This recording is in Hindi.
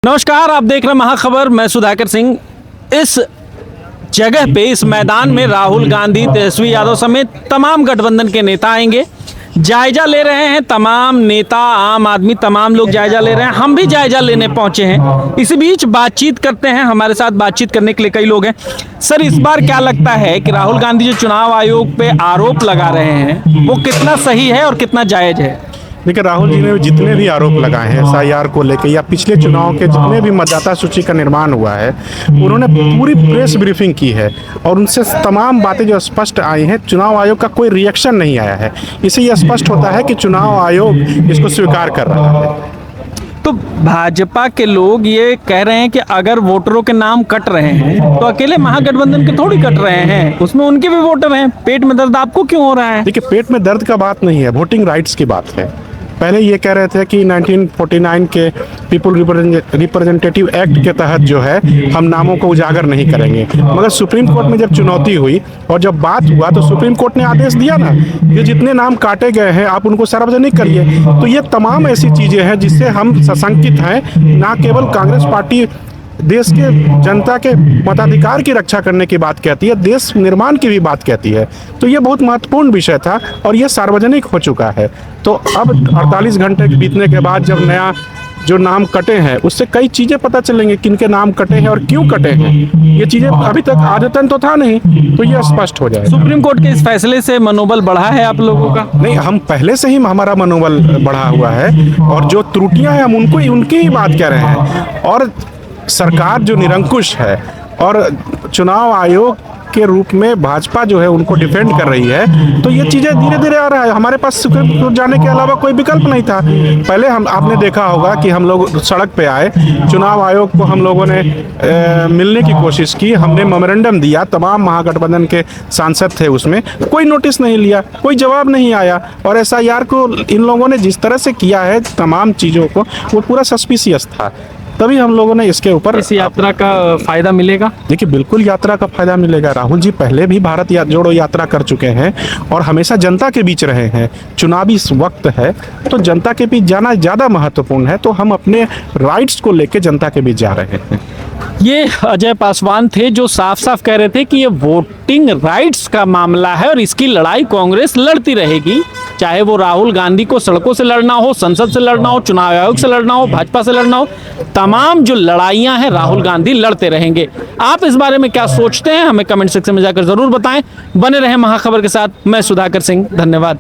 नमस्कार, आप देख रहे हैं महाखबर। मैं सुधाकर सिंह। इस जगह पे, इस मैदान में राहुल गांधी, तेजस्वी यादव समेत तमाम गठबंधन के नेता आएंगे, जायजा ले रहे हैं। तमाम नेता, आम आदमी, तमाम लोग जायजा ले रहे हैं। हम भी जायजा लेने पहुंचे हैं। इसी बीच बातचीत करते हैं। हमारे साथ बातचीत करने के लिए कई लोग हैं। सर, इस बार क्या लगता है कि राहुल गांधी जो चुनाव आयोग पे आरोप लगा रहे हैं वो कितना सही है और कितना जायज है? देखिए, राहुल जी ने जितने भी आरोप लगाए हैं एसआईआर को लेकर या पिछले चुनाव के जितने भी मतदाता सूची का निर्माण हुआ है, उन्होंने पूरी प्रेस ब्रीफिंग की है और उनसे तमाम बातें जो स्पष्ट आई हैं, चुनाव आयोग का कोई रिएक्शन नहीं आया है। इससे यह स्पष्ट होता है कि चुनाव आयोग इसको स्वीकार कर रहा है। तो भाजपा के लोग ये कह रहे हैं कि अगर वोटरों के नाम कट रहे हैं तो अकेले महागठबंधन के थोड़ी कट रहे हैं, उसमें उनके भी वोटर हैं। पेट में दर्द आपको क्यों हो रहा है? देखिए, पेट में दर्द का बात नहीं है, वोटिंग राइट्स की बात है। पहले ये कह रहे थे कि 1949 के पीपल रिप्रेजेंटेटिव एक्ट के तहत जो है हम नामों को उजागर नहीं करेंगे, मगर सुप्रीम कोर्ट में जब चुनौती हुई और जब बात हुआ तो सुप्रीम कोर्ट ने आदेश दिया ना कि जितने नाम काटे गए हैं आप उनको सार्वजनिक करिए। तो ये तमाम ऐसी चीज़ें हैं जिससे हम सशंकित हैं। ना केवल कांग्रेस पार्टी देश के जनता के मताधिकार की रक्षा करने की बात कहती है, देश निर्माण की भी बात कहती है। तो ये बहुत महत्वपूर्ण विषय था और ये सार्वजनिक हो चुका है। तो अब 48 घंटे बीतने के बाद जब नया जो नाम कटे हैं उससे कई चीज़ें पता चलेंगे, किनके नाम कटे हैं और क्यों कटे हैं। ये चीज़ें अभी तक आदतन तो था नहीं, तो ये स्पष्ट हो जाए। सुप्रीम कोर्ट के इस फैसले से मनोबल बढ़ा है आप लोगों का? नहीं, हम पहले से ही हमारा मनोबल बढ़ा हुआ है और जो त्रुटियां हैं हम उनकी ही बात कह रहे हैं। और सरकार जो निरंकुश है और चुनाव आयोग के रूप में भाजपा जो है उनको डिफेंड कर रही है, तो ये चीज़ें धीरे धीरे आ रहा है। हमारे पास सुप्रीम कोर्ट जाने के अलावा कोई विकल्प नहीं था। पहले आपने देखा होगा कि हम लोग सड़क पे आए, चुनाव आयोग को हम लोगों ने मिलने की कोशिश की, हमने मेमोरेंडम दिया, तमाम महागठबंधन के सांसद थे, उसमें कोई नोटिस नहीं लिया, कोई जवाब नहीं आया। और एसआईआर को इन लोगों ने जिस तरह से किया है तमाम चीज़ों को, वो पूरा सस्पिशियस था। तभी हम लोगों ने इसके ऊपर इस यात्रा का फायदा मिलेगा। देखिए, बिल्कुल यात्रा का फायदा मिलेगा। राहुल जी पहले भी भारत जोड़ो यात्रा कर चुके हैं और हमेशा जनता के बीच रहे हैं। चुनावी वक्त है तो जनता के बीच जाना ज़्यादा महत्वपूर्ण है, तो हम अपने राइट्स को लेकर जनता के बीच जा रहे हैं। ये अजय पासवान थे जो साफ साफ कह रहे थे कि ये वोटिंग राइट्स का मामला है और इसकी लड़ाई कांग्रेस लड़ती रहेगी, चाहे वो राहुल गांधी को सड़कों से लड़ना हो, संसद से लड़ना हो, चुनाव आयोग से लड़ना हो, भाजपा से लड़ना हो। तमाम जो लड़ाइयां हैं राहुल गांधी लड़ते रहेंगे। आप इस बारे में क्या सोचते हैं? हमें कमेंट सेक्शन में जाकर जरूर बताएं। बने रहें महाखबर के साथ। मैं सुधाकर सिंह, धन्यवाद।